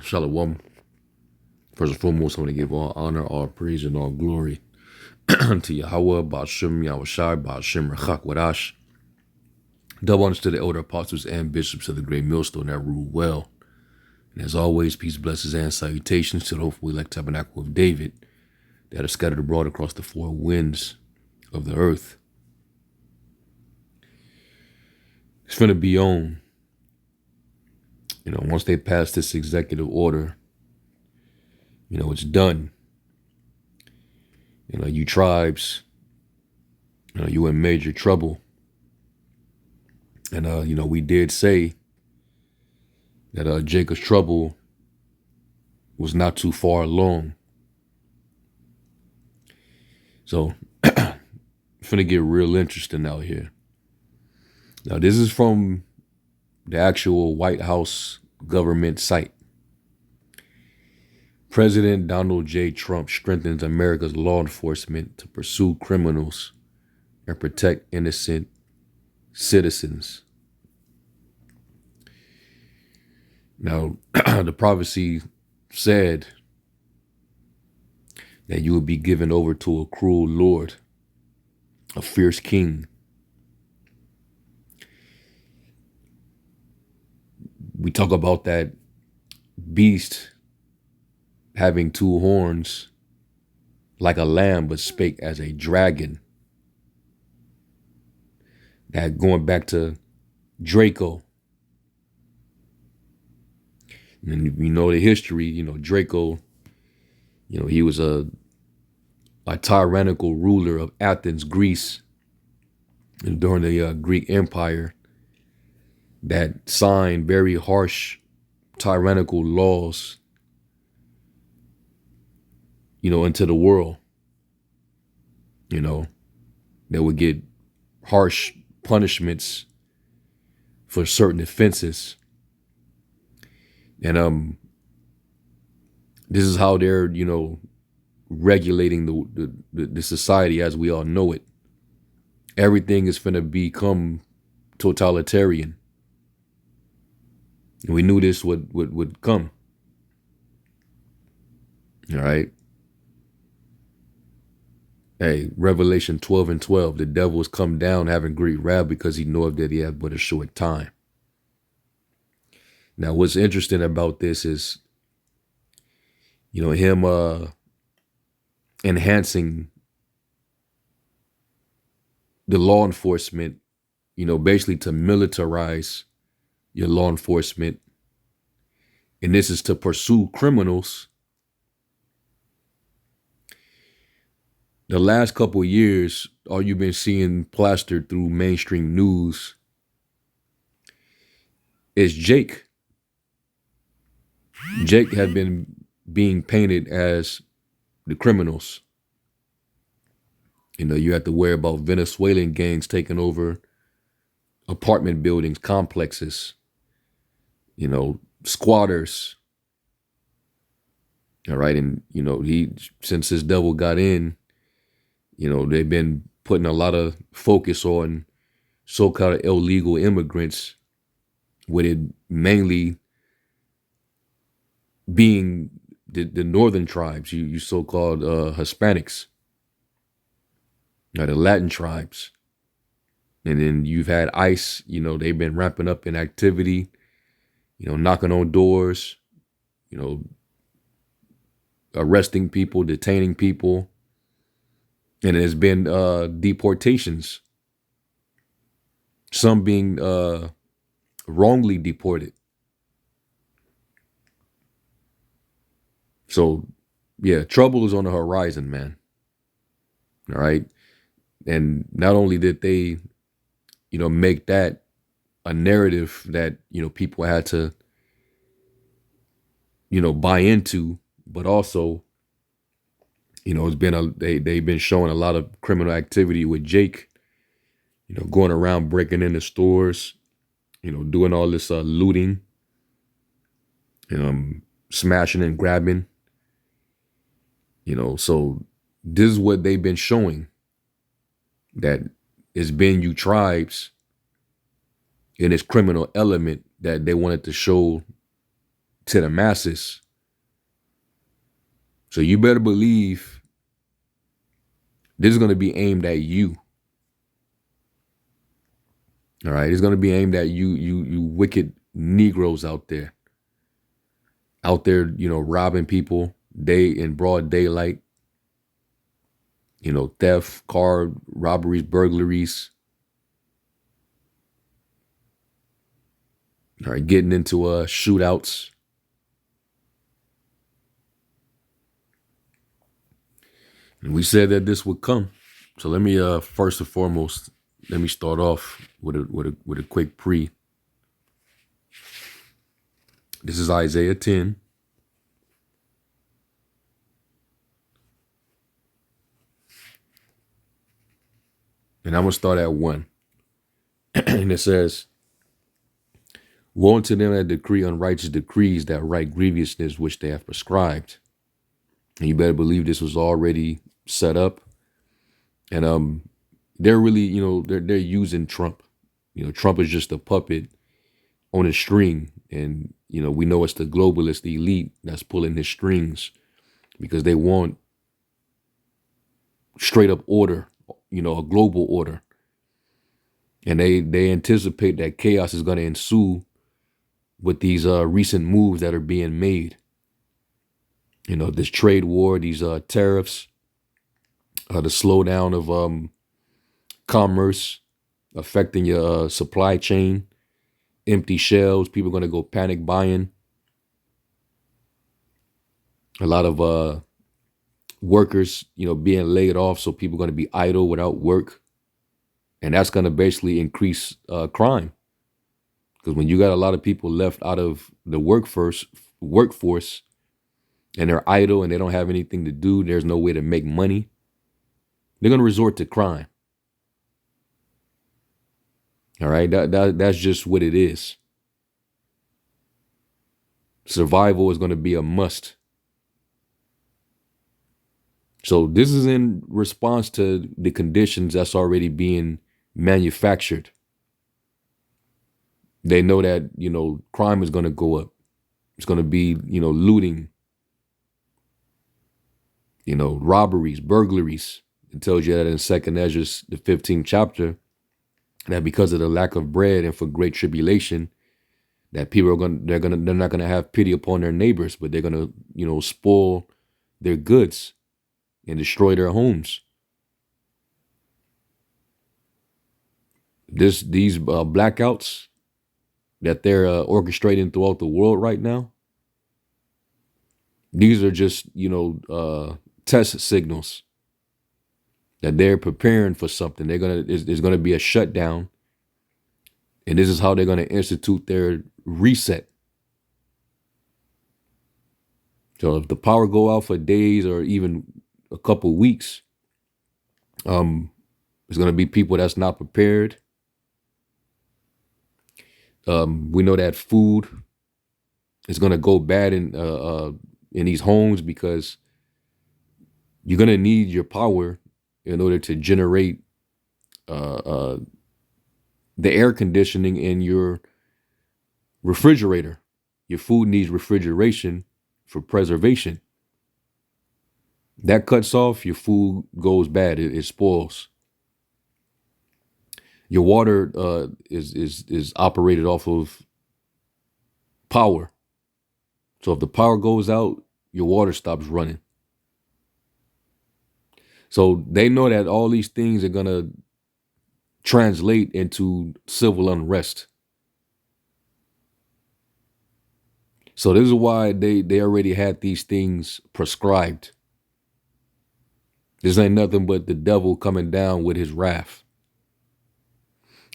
Shalom. First and foremost, I want to give all honor, all praise, and all glory to Yahweh, Ba'ashem, Yahushai, Ba'ashem, Rechak, Wadash. Double honors to the elder apostles and bishops of the great millstone that rule well. And as always, peace, blessings, and salutations to the hopeful elect tabernacle of David that are scattered abroad across the four winds of the earth. It's going to be on. Once they pass this executive order, it's done. You tribes, you in major trouble. And, we did say that Jacob's trouble was not too far along. So, it's going to get real interesting out here. Now, this is from the actual White House government site. President Donald J. Trump strengthens America's law enforcement to pursue criminals and protect innocent citizens. Now, the prophecy said that you would be given over to a cruel lord, a fierce king. We talk about that beast having two horns like a lamb, but spake as a dragon. That going back to Draco. And you know the history, Draco, he was a tyrannical ruler of Athens, Greece, and during the Greek Empire that signed very harsh tyrannical laws, into the world, that would get harsh punishments for certain offenses. And this is how they're, regulating the society as we all know it. Everything is going to become totalitarian. And we knew this would come. All right. Hey, Revelation 12:12, the devil has come down having great wrath because he knoweth that he hath but a short time. Now, what's interesting about this is, him enhancing the law enforcement, basically to militarize your law enforcement. And this is to pursue criminals. The last couple of years, all you've been seeing plastered through mainstream news is Jake. Jake had been being painted as the criminals. You have to worry about Venezuelan gangs taking over apartment buildings, complexes, squatters. All right. And, since this devil got in, they've been putting a lot of focus on so-called illegal immigrants, with it mainly being the northern tribes, you so-called Hispanics, the Latin tribes. And then you've had ICE, they've been ramping up in activity, knocking on doors, arresting people, detaining people. And there's been deportations, some being wrongly deported. So, yeah, trouble is on the horizon, man. All right. And not only did they, make that a narrative that, people had to, buy into, but also, it's been they've been showing a lot of criminal activity with Jake, going around breaking into stores, doing all this looting, smashing and grabbing, so this is what they've been showing, that it's been you tribes in this criminal element that they wanted to show to the masses. So you better believe this is going to be aimed at you. All right, it's going to be aimed at you wicked Negroes out there, robbing people in broad daylight. Theft, car robberies, burglaries. All right, getting into shootouts. And we said that this would come. So let me first and foremost, let me start off with a quick pre. This is Isaiah 10. And I'm going to start at 1. And it says, woe unto them that decree unrighteous decrees, that write grievousness which they have prescribed. And you better believe this was already set up. And they're really, they're using Trump. Trump is just a puppet on a string. And, we know it's the globalist elite that's pulling his strings because they want straight up order, a global order. And they anticipate that chaos is going to ensue with these recent moves that are being made. This trade war, these tariffs, the slowdown of commerce affecting your supply chain, empty shelves, people are going to go panic buying. A lot of workers, being laid off, so people are going to be idle without work. And that's going to basically increase crime. Because when you got a lot of people left out of the workforce, and they're idle and they don't have anything to do, there's no way to make money, they're going to resort to crime. All right, that's just what it is. Survival is going to be a must. So this is in response to the conditions that's already being manufactured. They know that, crime is going to go up. It's going to be, looting, robberies, burglaries. It tells you that in 2 Ezra, the 15th chapter, that because of the lack of bread and for great tribulation, that people they're not gonna have pity upon their neighbors, but they're gonna, spoil their goods and destroy their homes. These blackouts that they're orchestrating throughout the world right now, these are just, test signals that they're preparing for something. There's gonna be a shutdown, and this is how they're gonna institute their reset. So if the power go out for days or even a couple weeks, there's gonna be people that's not prepared. We know that food is gonna go bad in these homes because you're gonna need your power in order to generate the air conditioning in your refrigerator. Your food needs refrigeration for preservation. That cuts off, your food goes bad. It spoils. Your water is operated off of power. So if the power goes out, your water stops running. So they know that all these things are gonna translate into civil unrest. So this is why they already had these things prescribed. This ain't nothing but the devil coming down with his wrath.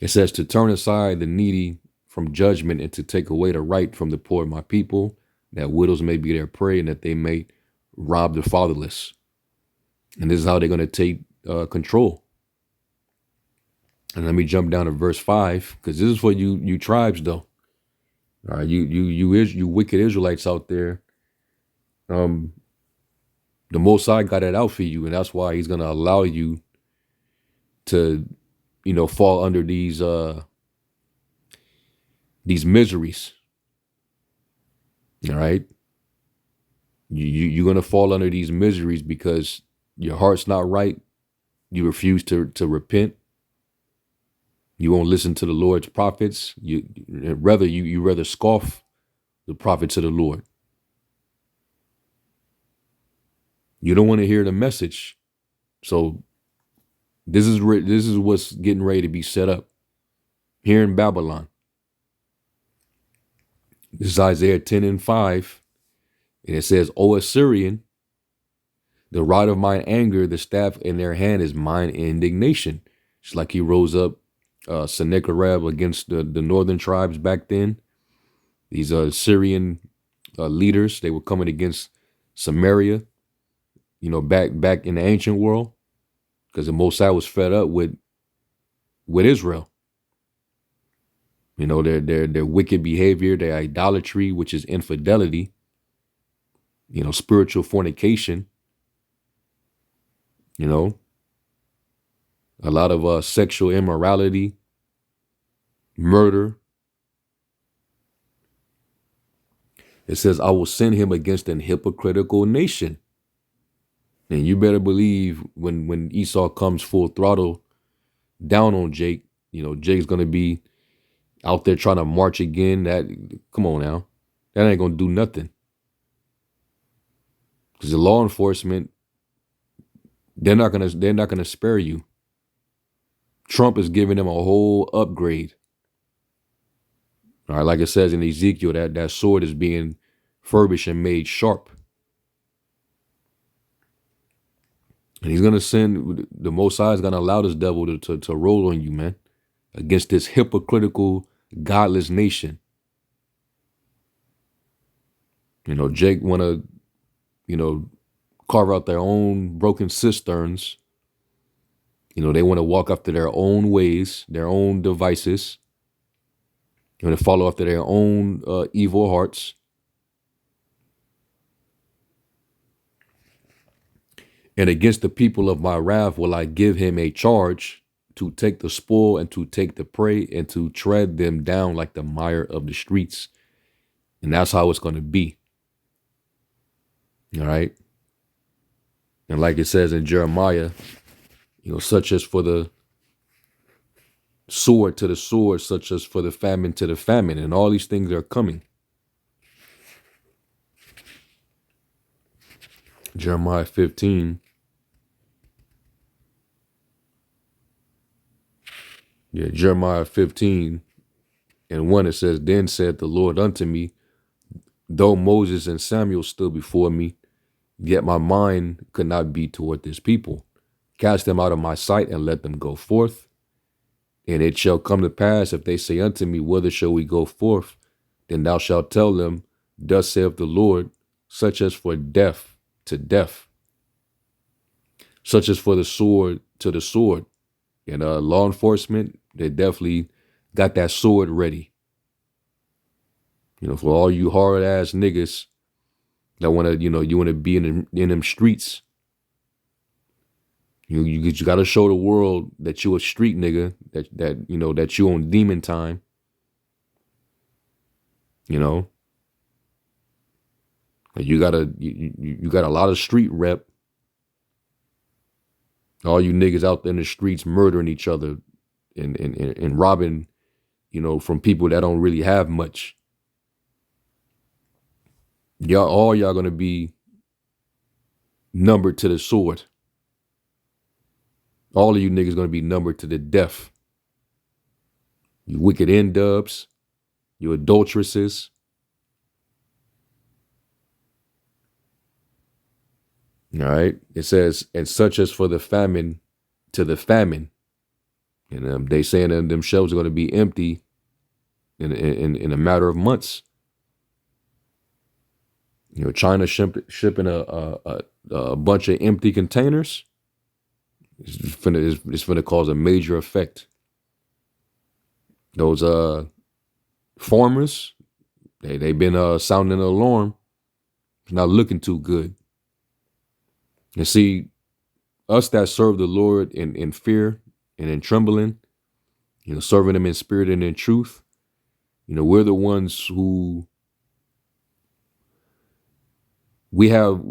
It says to turn aside the needy from judgment and to take away the right from the poor of my people, that widows may be their prey and that they may rob the fatherless. And this is how they're going to take control. And let me jump down to verse 5, because this is for you tribes, though. All right, you wicked Israelites out there. The Most High got it out for you, and that's why He's going to allow you to, fall under these miseries. All right. You're going to fall under these miseries because your heart's not right. You refuse to repent. You won't listen to the Lord's prophets. You rather scoff the prophets of the Lord. You don't want to hear the message. So this is what's getting ready to be set up here in Babylon. This is Isaiah 10:5. And it says, O Assyrian, the rod of mine anger, the staff in their hand is mine indignation. It's like he rose up Sennacherib against the northern tribes back then. These Syrian leaders, they were coming against Samaria, back in the ancient world, because the Mosai was fed up with Israel. Their wicked behavior, their idolatry, which is infidelity, spiritual fornication, a lot of sexual immorality, murder. It says, I will send him against an hypocritical nation. And you better believe when Esau comes full throttle down on Jake, Jake's going to be out there trying to march again. Come on now. That ain't going to do nothing. Because the law enforcement, they're not going to spare you. Trump is giving them a whole upgrade. All right, like it says in Ezekiel, that sword is being furbished and made sharp. And he's going to send, the Most High is going to allow this devil to roll on you, man, against this hypocritical, godless nation. Jake want to, carve out their own broken cisterns. They want to walk after their own ways, their own devices. They want to follow after their own evil hearts. And against the people of my wrath will I give him a charge to take the spoil and to take the prey and to tread them down like the mire of the streets. And that's how it's going to be. All right. And like it says in Jeremiah, such as for the sword to the sword, such as for the famine to the famine. And all these things are coming. Jeremiah 15. Yeah, Jeremiah 15:1, it says, Then said the Lord unto me, though Moses and Samuel stood before me, yet my mind could not be toward this people. Cast them out of my sight and let them go forth. And it shall come to pass, if they say unto me, Whither shall we go forth? Then thou shalt tell them, Thus saith the Lord, such as for death to death, such as for the sword to the sword. And law enforcement, they definitely got that sword ready. For all you hard ass niggas that want to, you want to be in them streets. You got to show the world that you a street nigga, that you on demon time. You got a lot of street rep. All you niggas out there in the streets murdering each other and robbing, from people that don't really have much. Y'all going to be numbered to the sword. All of you niggas going to be numbered to the death. You wicked N-dubs, you adulteresses. All right. It says, and such as for the famine to the famine. And they saying that them shelves are going to be empty in a matter of months. China shipping a bunch of empty containers. It's finna cause a major effect. Those farmers, they've been sounding an alarm. It's not looking too good. And see, us that serve the Lord in fear and in trembling, serving him in spirit and in truth, we're the ones who we have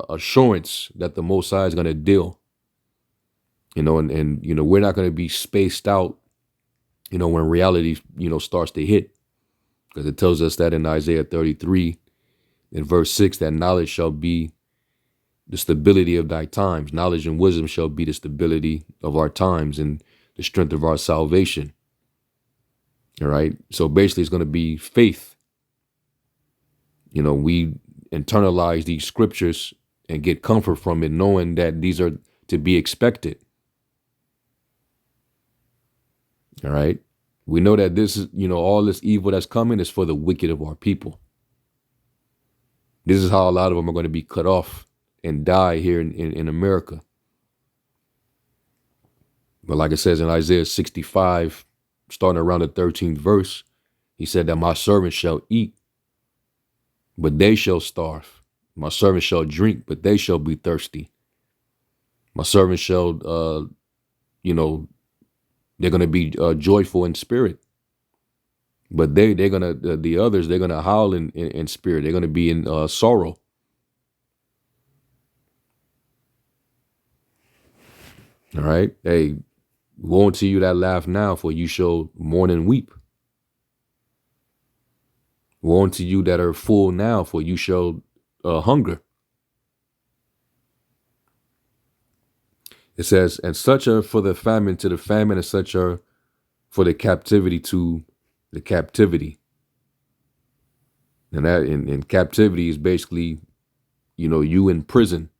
assurance that the Most High is going to deal, and we're not going to be spaced out, when reality, starts to hit, because it tells us that in Isaiah 33 in verse 6, that knowledge shall be the stability of thy times. Knowledge and wisdom shall be the stability of our times and the strength of our salvation. All right. So basically it's going to be faith. We internalize these scriptures and get comfort from it, knowing that these are to be expected. All right. We know that this is, all this evil that's coming is for the wicked of our people. This is how a lot of them are going to be cut off and die here in America. But like it says in Isaiah 65, starting around the 13th verse, he said that my servants shall eat, but they shall starve. My servants shall drink, but they shall be thirsty. My servants shall, they're going to be joyful in spirit. But they're going to, the others, they're going to howl in spirit. They're going to be in sorrow. All right. Hey, woe unto you that laugh now, for you shall mourn and weep. Woe unto you that are full now, for you shall hunger. It says, and such are for the famine to the famine, and such are for the captivity to the captivity. And that in captivity is basically, you in prison.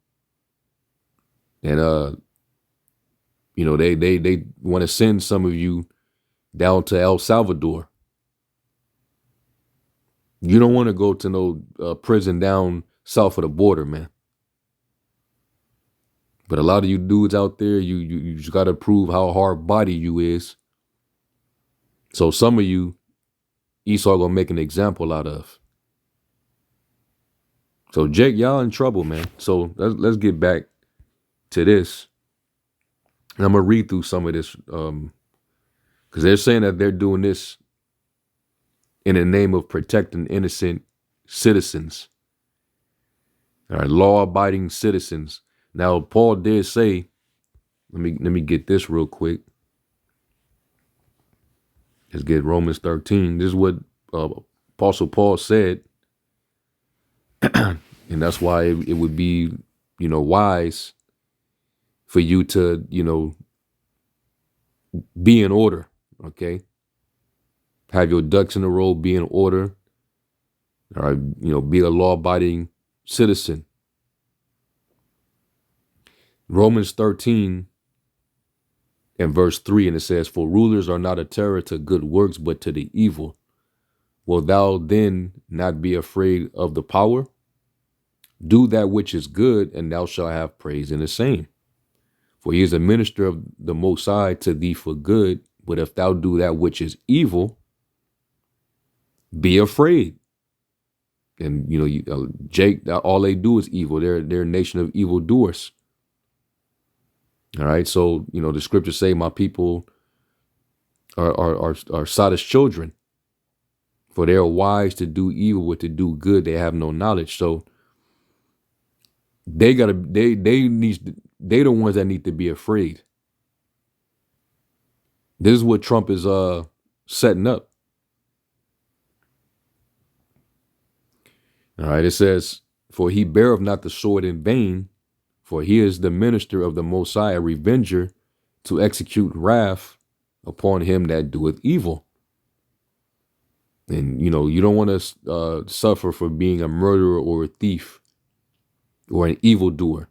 And they want to send some of you down to El Salvador. You don't want to go to no prison down south of the border, man. But a lot of you dudes out there, you just got to prove how hard body you is. So some of you, Esau gonna make an example out of. So Jake, y'all in trouble, man. So let's get back to this. And I'm gonna read through some of this, because they're saying that they're doing this in the name of protecting innocent citizens. All right, law-abiding citizens. Now, Paul did say, let me get this real quick. Let's get Romans 13. This is what Apostle Paul said. And that's why it would be, wise for you to, be in order, okay? Have your ducks in a row, be in order. All right, be a law-abiding citizen. Romans 13 and verse 3, and it says, for rulers are not a terror to good works, but to the evil. Will thou then not be afraid of the power? Do that which is good, and thou shalt have praise in the same. For he is a minister of the Most High to thee for good. But if thou do that which is evil, be afraid. And, Jake, all they do is evil. They're a nation of evildoers. All right. So, the scriptures say my people are Sodom's children. For they are wise to do evil, but to do good, they have no knowledge. So they're the ones that need to be afraid. This is what Trump is setting up. All right, it says, for he beareth not the sword in vain, for he is the minister of the Most High, a revenger to execute wrath upon him that doeth evil. And, you don't want to suffer for being a murderer or a thief or an evildoer,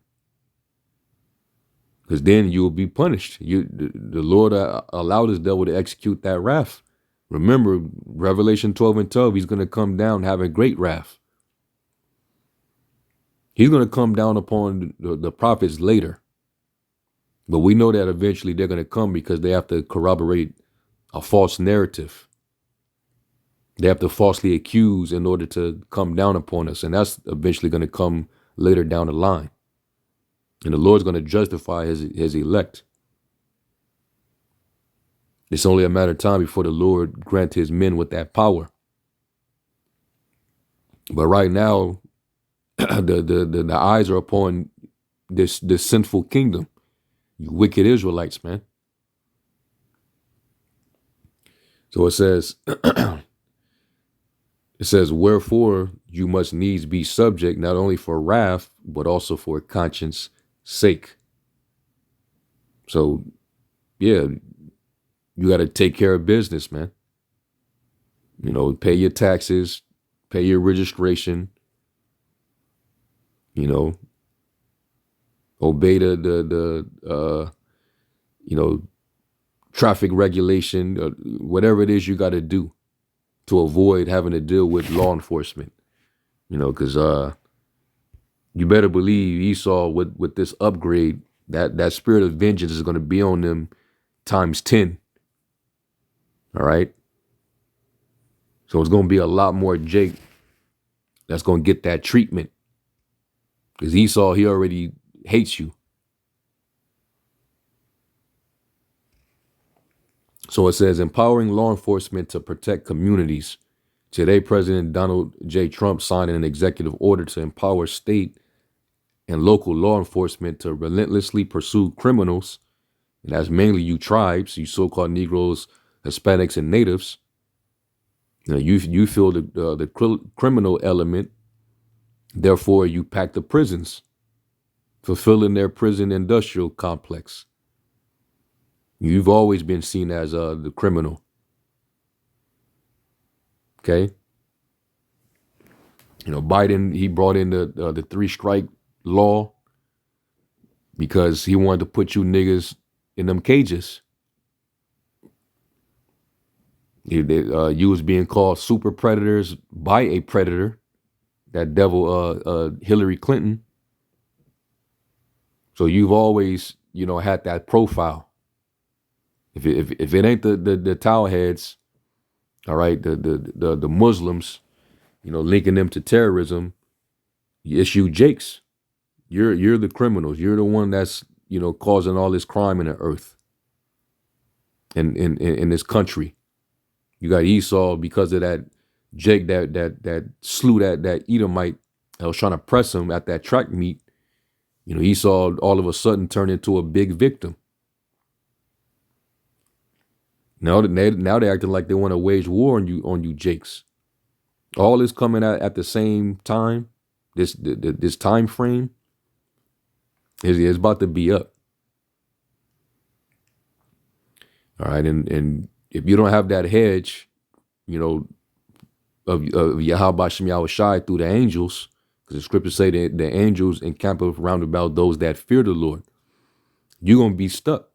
because then you will be punished. The Lord allowed his devil to execute that wrath. Remember, Revelation 12 and 12, he's going to come down having great wrath. He's going to come down upon the prophets later. But we know that eventually they're going to come because they have to corroborate a false narrative. They have to falsely accuse in order to come down upon us. And that's eventually going to come later down the line. And the Lord's going to justify his elect. It's only a matter of time before the Lord grant his men with that power. But right now, the eyes are upon this sinful kingdom. You wicked Israelites, man. So it says, wherefore you must needs be subject, not only for wrath, but also for conscience sake. So, yeah, you got to take care of business, man. You know, pay your taxes, pay your registration, you know, obey the traffic regulation, whatever it is you got to do to avoid having to deal with law enforcement, you know, because you better believe Esau with this upgrade, that spirit of vengeance is going to be on them times 10. All right. So it's going to be a lot more Jake that's going to get that treatment, because Esau, he already hates you. So it says, empowering law enforcement to protect communities. Today, President Donald J. Trump signed an executive order to empower state and local law enforcement to relentlessly pursue criminals. And that's mainly you tribes, you so-called Negroes, Hispanics, and Natives. You know, you feel the criminal element. Therefore, you pack the prisons, fulfilling their prison industrial complex. You've always been seen as the criminal. Okay. You know, Biden, he brought in the 3-strike law because he wanted to put you niggas in them cages. You was being called super predators by a predator, that devil Hillary Clinton. So you've always, you know, had that profile. If it ain't the towel heads, all right, the Muslims, you know, linking them to terrorism, it's you Jakes. You're the criminals. You're the one that's, you know, causing all this crime in the earth, in this country. You got Esau because of that Jake that slew that Edomite that was trying to press him at that track meet. You know, Esau all of a sudden turned into a big victim. Now they're acting like they want to wage war on you Jakes. All this coming out at the same time. This time frame is about to be up. All right, and if you don't have that hedge, you know, of Yahweh Shem Yahweh Shai through the angels, because the scriptures say that the angels encamp round about those that fear the Lord, you're gonna be stuck.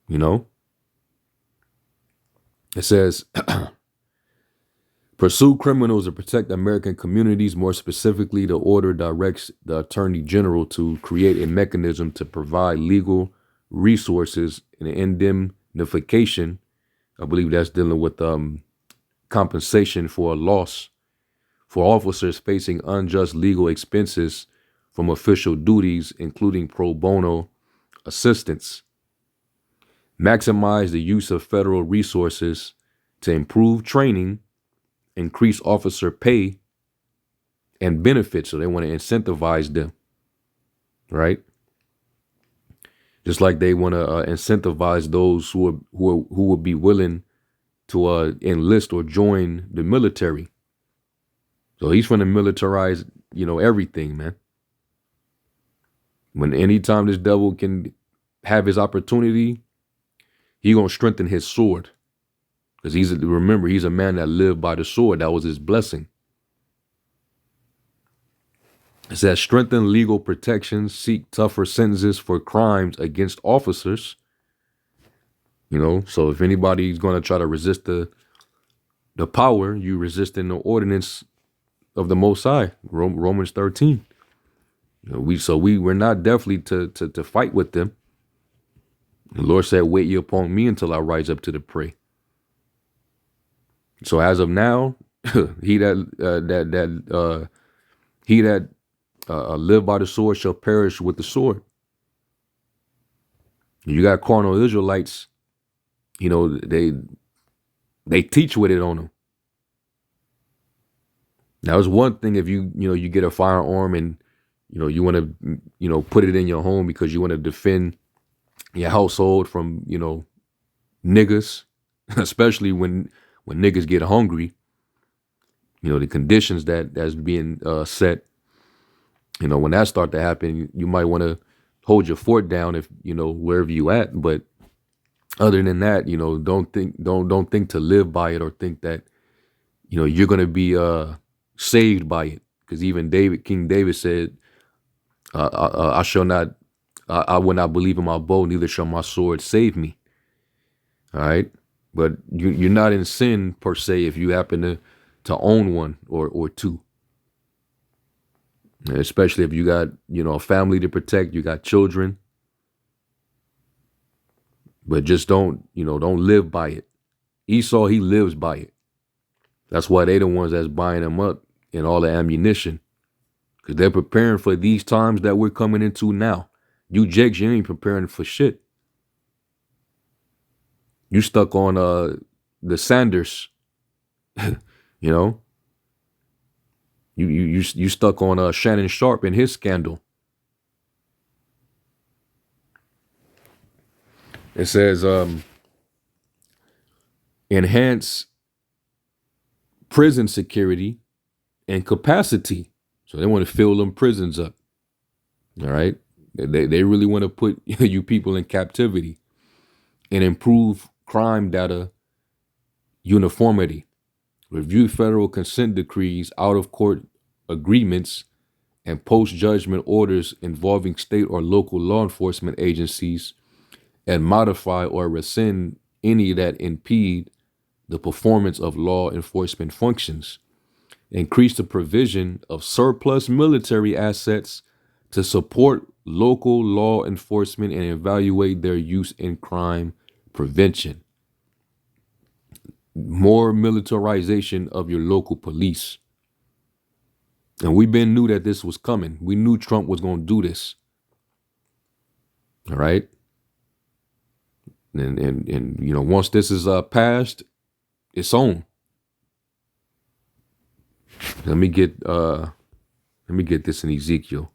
You know, it says, pursue criminals and protect American communities. More specifically, the order directs the Attorney General to create a mechanism to provide legal resources and indemnification. I believe that's dealing with compensation for a loss for officers facing unjust legal expenses from official duties, including pro bono assistance. Maximize the use of federal resources to improve training, increase officer pay and benefits. So they want to incentivize them, right? Just like they want to incentivize those who would be willing to enlist or join the military. So he's going to militarize, you know, everything, man. When anytime this devil can have his opportunity, he gonna strengthen his sword, because he's a man that lived by the sword. That was his blessing. It says strengthen legal protections, seek tougher sentences for crimes against officers. You know, so if anybody's going to try to resist the power, you resisting the ordinance of the Most High, Romans 13. You know, we're not definitely to fight with them. The Lord said, "Wait ye upon me until I rise up to the prey." So as of now, he that live by the sword shall perish with the sword. You got carnal Israelites, you know, they teach with it on them. Now, it's one thing if you get a firearm and you want to put it in your home because you want to defend your household from niggas, especially when niggas get hungry. The conditions that's being set. When that start to happen, you might want to hold your fort down if wherever you at. But other than that, don't think to live by it or think that you're gonna be saved by it. Because even King David said, I shall not, I will not believe in my bow, neither shall my sword save me. All right. But you're not in sin per se if you happen to own one or two. Especially if you got, a family to protect, you got children. But just don't live by it. Esau, he lives by it. That's why they the ones that's buying him up and all the ammunition. Because they're preparing for these times that we're coming into now. You Jakes, you ain't preparing for shit. You stuck on the Sanders. you know. You stuck on Shannon Sharp and his scandal. It says enhance prison security and capacity. So they want to fill them prisons up. All right. They really want to put you people in captivity and improve crime data uniformity. Review federal consent decrees, out of court agreements, and post judgment orders involving state or local law enforcement agencies, and modify or rescind any that impede the performance of law enforcement functions. Increase the provision of surplus military assets to support local law enforcement and evaluate their use in crime prevention. More militarization of your local police. And we been knew that this was coming. We knew Trump was going to do this. All right. And once this is passed, it's on. Let me get this in Ezekiel.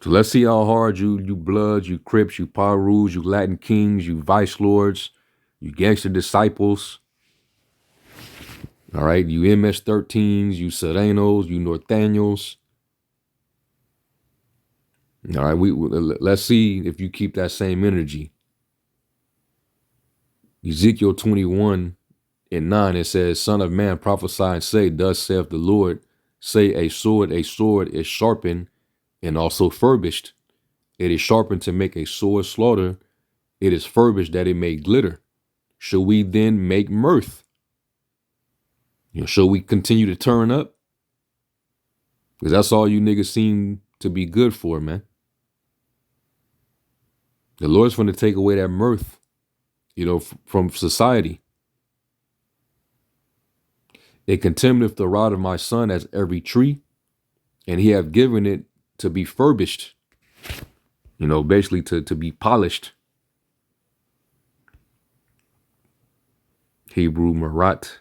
So let's see how hard you Bloods, you Crips, you Pirus, you Latin Kings, you Vice Lords, you Gangster Disciples. All right, you MS-13s, you Serenos, you Norteños. All right, let's see if you keep that same energy. Ezekiel 21:9, it says, Son of man, prophesy and say, thus saith the Lord, say a sword is sharpened and also furbished. It is sharpened to make a sword slaughter. It is furbished that it may glitter. Shall we then make mirth? Shall we continue to turn up? Because that's all you niggas seem to be good for, man. The Lord's going to take away that mirth, from society. It contemneth the rod of my son as every tree, and he hath given it to be furbished, basically to be polished. Hebrew marat.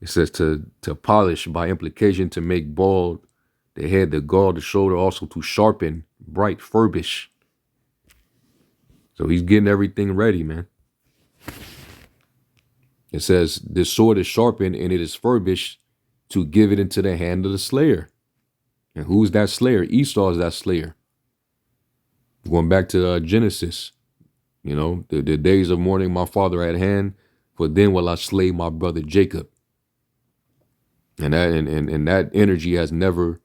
It says to polish, by implication, to make bald the head, the gall, the shoulder, also to sharpen, bright, furbish. So he's getting everything ready, man. It says this sword is sharpened and it is furbished to give it into the hand of the slayer. And who's that slayer? Esau is that slayer. Going back to Genesis, the days of mourning my father at hand, for then will I slay my brother Jacob. And that energy has never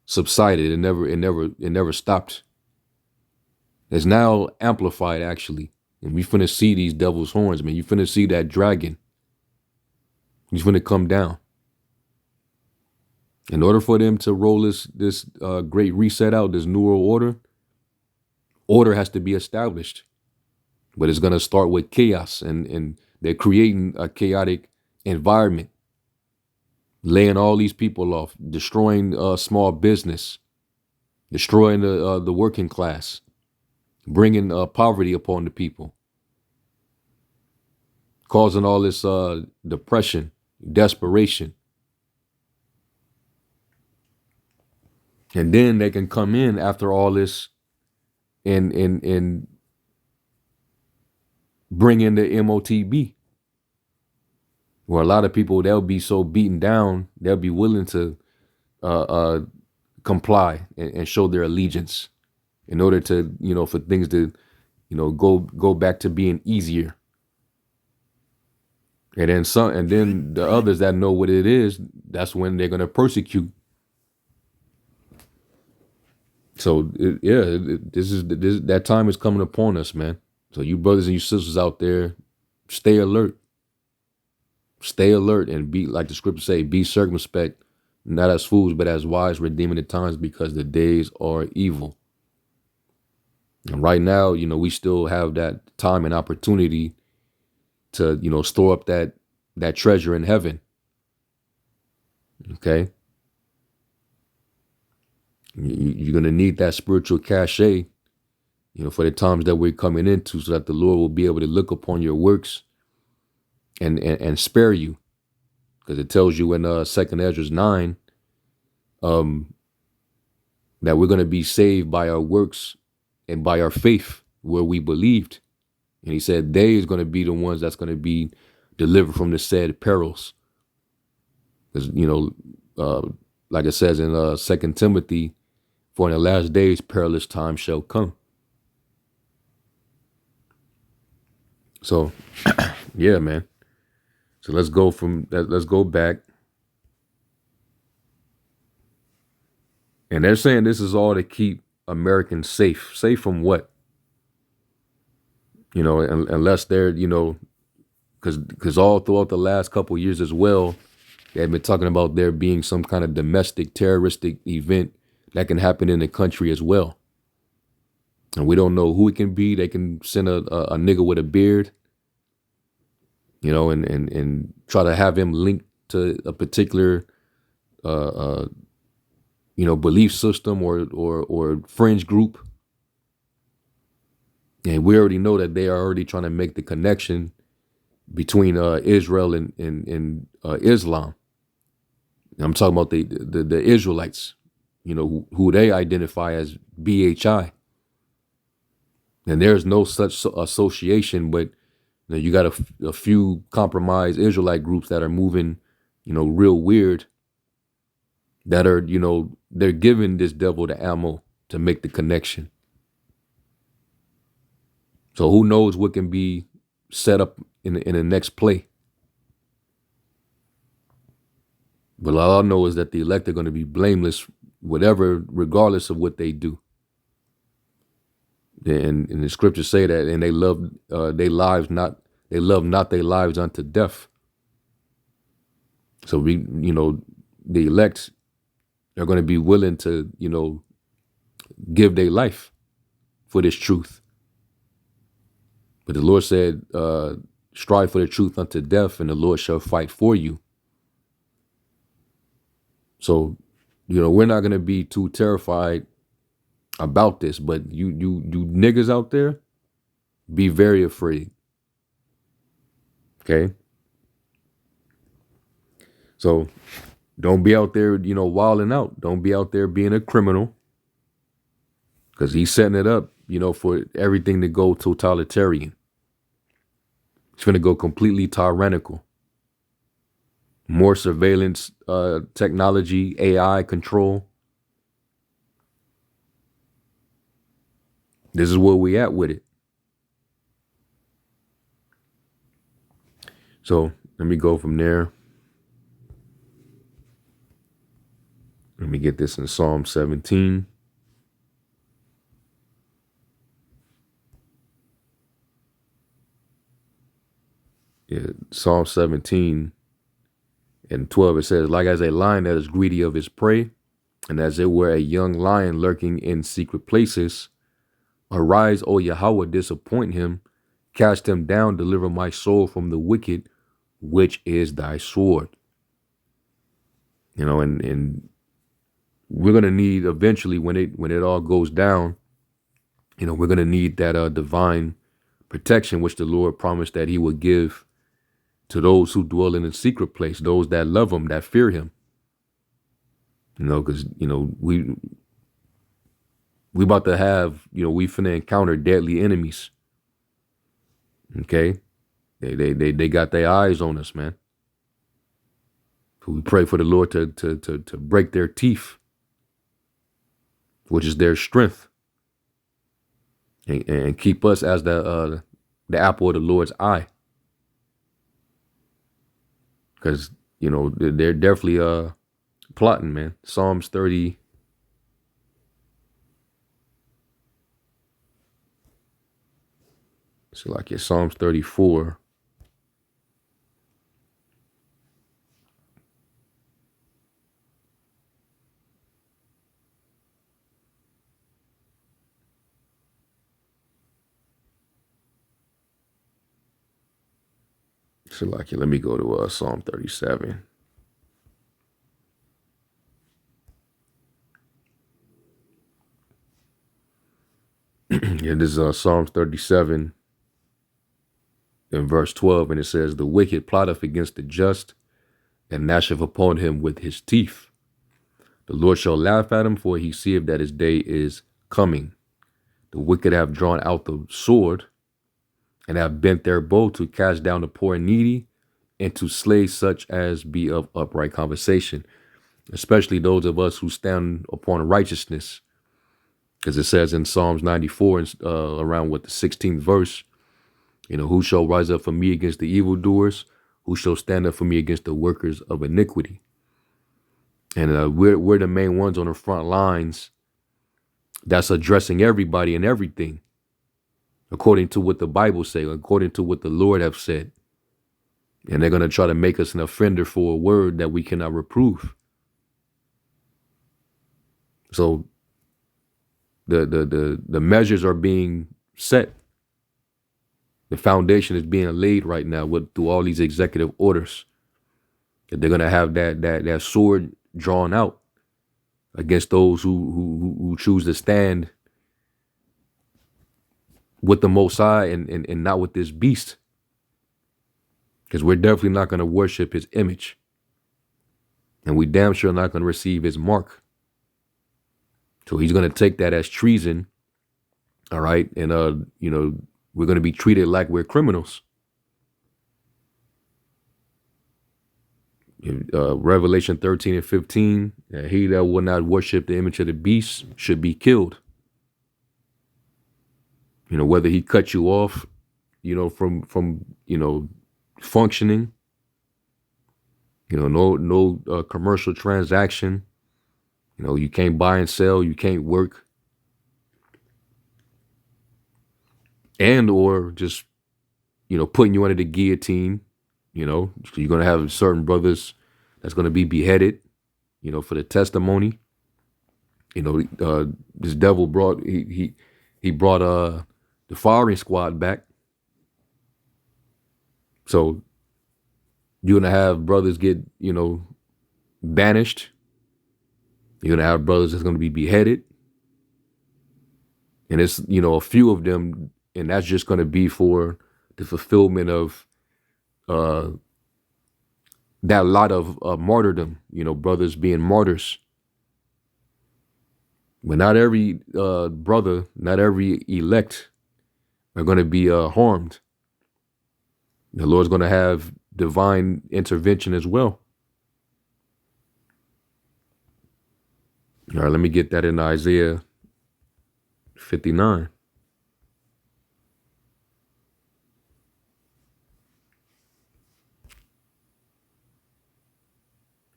subsided. It never stopped. It's now amplified, actually. And we finna see these devil's horns, man. You finna see that dragon. He's finna come down. In order for them to roll this great reset out, this new world order has to be established. But it's gonna start with chaos, and they're creating a chaotic environment, laying all these people off, destroying small business, destroying the working class, bringing poverty upon the people. causing all this depression, desperation. And then they can come in after all this and bring in the MOTB, where a lot of people, they'll be so beaten down, they'll be willing to comply and show their allegiance in order to, for things to, go back to being easier. And then the others that know what it is, that's when they're gonna persecute. So that time is coming upon us, man. So you brothers and you sisters out there, stay alert. Stay alert and be, like the scripture say, be circumspect, not as fools, but as wise, redeeming the times, because the days are evil. And right now, we still have that time and opportunity to, store up that treasure in heaven. Okay. You're going to need that spiritual cachet, for the times that we're coming into, so that the Lord will be able to look upon your works and spare you. Because it tells you in 2nd Ezra 9 that we're going to be saved by our works and by our faith where we believed. And he said they is going to be the ones that's going to be delivered from the said perils. Because, like it says in 2 Timothy, for in the last days perilous times shall come. So, yeah, man. So let's go from that. Let's go back. And they're saying this is all to keep Americans safe. Safe from what? Unless they're, because all throughout the last couple of years as well, they've been talking about there being some kind of domestic terroristic event that can happen in the country as well. And we don't know who it can be. They can send a nigga with a beard, and try to have him linked to a particular, belief system or fringe group. And we already know that they are already trying to make the connection between Israel and Islam. I'm talking about the Israelites, who they identify as BHI. And there's no such association, but you got a few compromised Israelite groups that are moving, real weird, that are, they're giving this devil the ammo to make the connection. So who knows what can be set up in the next play. But all I know is that the elect are going to be blameless, regardless of what they do. And the scriptures say that, and they love their lives not their lives unto death. So the elect are going to be willing to, give their life for this truth. But the Lord said, strive for the truth unto death, and the Lord shall fight for you. So, we're not going to be too terrified about this, but you niggas out there, be very afraid. Okay. So don't be out there, wilding out. Don't be out there being a criminal, because he's setting it up, for everything to go totalitarian. It's going to go completely tyrannical. More surveillance, technology, AI control. This is where we at with it. So let me go from there. Let me get this in Psalm 17. Yeah, Psalm 17 and 12, it says, like as a lion that is greedy of his prey, and as it were a young lion lurking in secret places, arise, O Yahweh, disappoint him, cast him down, deliver my soul from the wicked, which is thy sword. And we're going to need eventually, when it all goes down, we're going to need that divine protection, which the Lord promised that he would give, to those who dwell in the secret place, those that love him, that fear him. Because, we about to have, we finna encounter deadly enemies. Okay? They got their eyes on us, man. We pray for the Lord to break their teeth, which is their strength, and keep us as the apple of the Lord's eye. Because, they're definitely plotting, man. Psalms 30. So like your Psalms 34. So like, let me go to Psalm 37. Yeah, this is Psalms 37 in verse 12, and it says, "The wicked plotteth against the just, and gnasheth upon him with his teeth. The Lord shall laugh at him, for he seeth that his day is coming. The wicked have drawn out the sword, and have bent their bow to cast down the poor and needy, and to slay such as be of upright conversation," especially those of us who stand upon righteousness. Because it says in Psalms 94, around the 16th verse, "Who shall rise up for me against the evildoers? Who shall stand up for me against the workers of iniquity?" And we're the main ones on the front lines that's addressing everybody and everything, according to what the Bible say, according to what the Lord have said. And they're going to try to make us an offender for a word that we cannot reprove. So the measures are being set. The foundation is being laid right now through all these executive orders. That they're going to have that sword drawn out against those who choose to stand with the Most High and not with this beast. Because we're definitely not going to worship his image. And we damn sure not going to receive his mark. So he's going to take that as treason. All right. And, we're going to be treated like we're criminals. Revelation 13 and 15, he that will not worship the image of the beast should be killed. Whether he cut you off, from functioning, no commercial transaction, you can't buy and sell, you can't work, and or just, putting you under the guillotine. You're going to have certain brothers that's going to be beheaded, for the testimony. This devil brought, he brought the firing squad back. So you're going to have brothers get, banished. You're going to have brothers that's going to be beheaded. And it's, a few of them, and that's just going to be for the fulfillment of that lot of martyrdom, brothers being martyrs. But not every brother, not every elect are going to be harmed. The Lord's going to have divine intervention as well. All right, let me get that in Isaiah 59.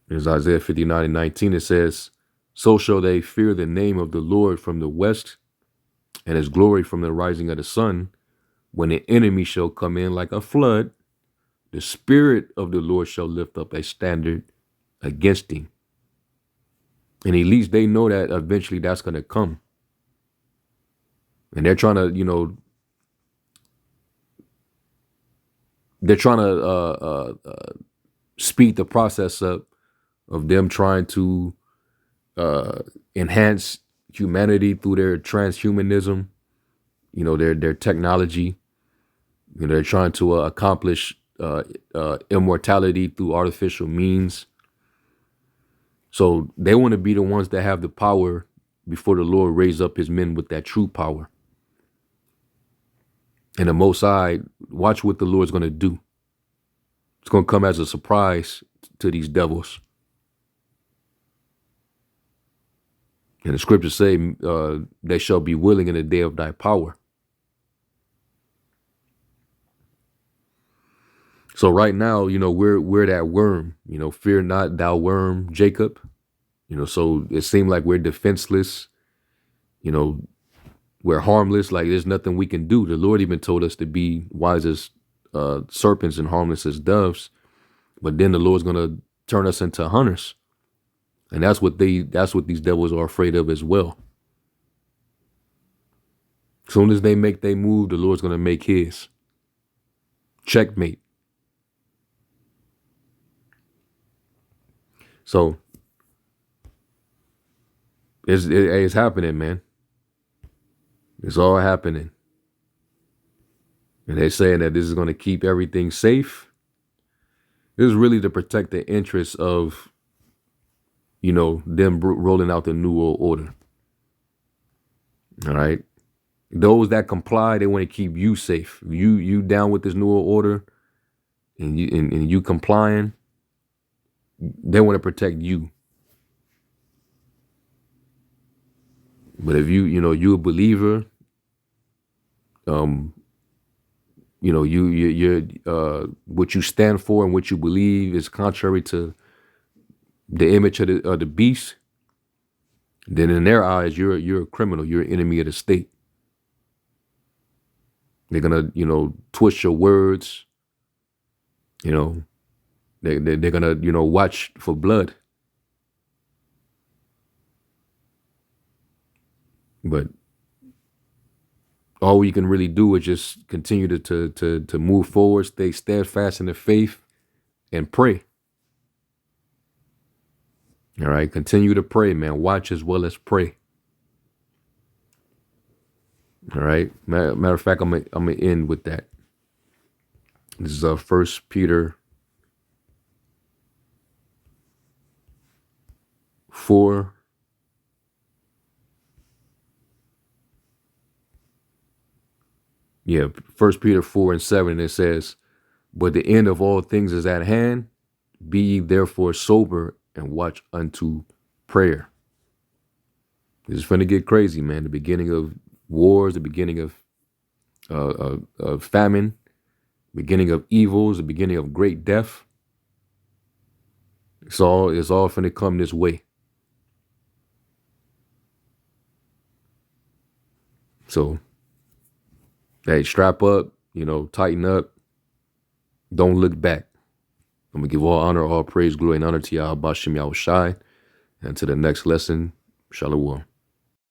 There's Isaiah 59 and 19. It says, "So shall they fear the name of the Lord from the west, and his glory from the rising of the sun. When the enemy shall come in like a flood, the Spirit of the Lord shall lift up a standard against him." And at least they know that eventually that's going to come. And they're trying to, speed the process up of them trying to enhance humanity through their transhumanism, their technology. They're trying to accomplish immortality through artificial means. So they want to be the ones that have the power before the Lord raise up his men with that true power. And the Most High, watch what the Lord's going to do. It's going to come as a surprise to these devils. And the scriptures say, they shall be willing in the day of thy power. So right now, we're that worm, fear not thou worm, Jacob. So it seemed like we're defenseless, we're harmless, like there's nothing we can do. The Lord even told us to be wise as serpents and harmless as doves. But then the Lord's gonna turn us into hunters. And that's what these devils are afraid of as well. As soon as they make their move, the Lord's gonna make his. Checkmate. So it's happening, man. It's all happening. And they're saying that this is going to keep everything safe. This is really to protect the interests of, them rolling out the New World Order. All right. Those that comply, they want to keep you safe. You down with this New World Order and you complying, they want to protect you. But if you a believer, you're what you stand for and what you believe is contrary to the image of the beast, then in their eyes, you're a criminal. You're an enemy of the state. They're gonna, twist your words. They're gonna, watch for blood. But all we can really do is just continue to move forward, stay steadfast in the faith, and pray. All right, continue to pray, man. Watch as well as pray. All right. Matter of fact, I'm gonna end with that. This is 1 Peter 4. Yeah, 1 Peter 4:7, it says, but the end of all things is at hand. Be ye therefore sober and watch unto prayer. This is finna get crazy, man. The beginning of wars, the beginning of famine, beginning of evils, the beginning of great death. It's all finna come this way. So, hey, strap up, tighten up. Don't look back. I'm going to give all honor, all praise, glory, and honor to Yahweh Bashem Yahushai. And to the next lesson, Shalom.